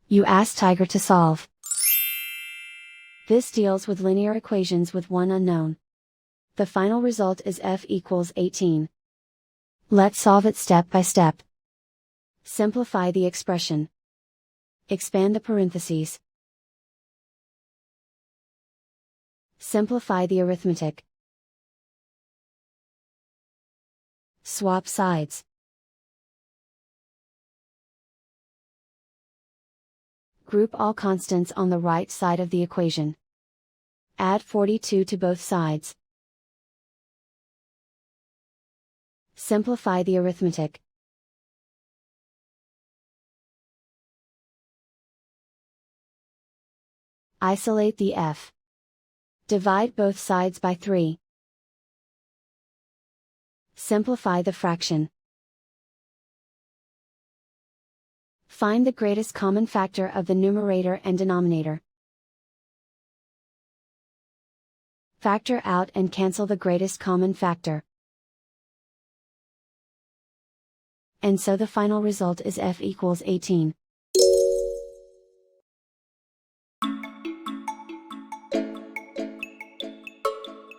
You ask Tiger to solve. This deals with linear equations with one unknown. The final result is f equals 18. Let's solve it step by step. Simplify the expression. Expand the parentheses. Simplify the arithmetic. Swap sides. Group all constants on the right side of the equation. Add 42 to both sides. Simplify the arithmetic. Isolate the f. Divide both sides by 3. Simplify the fraction. Find the greatest common factor of the numerator and denominator. Factor out and cancel the greatest common factor. And so the final result is f equals 18.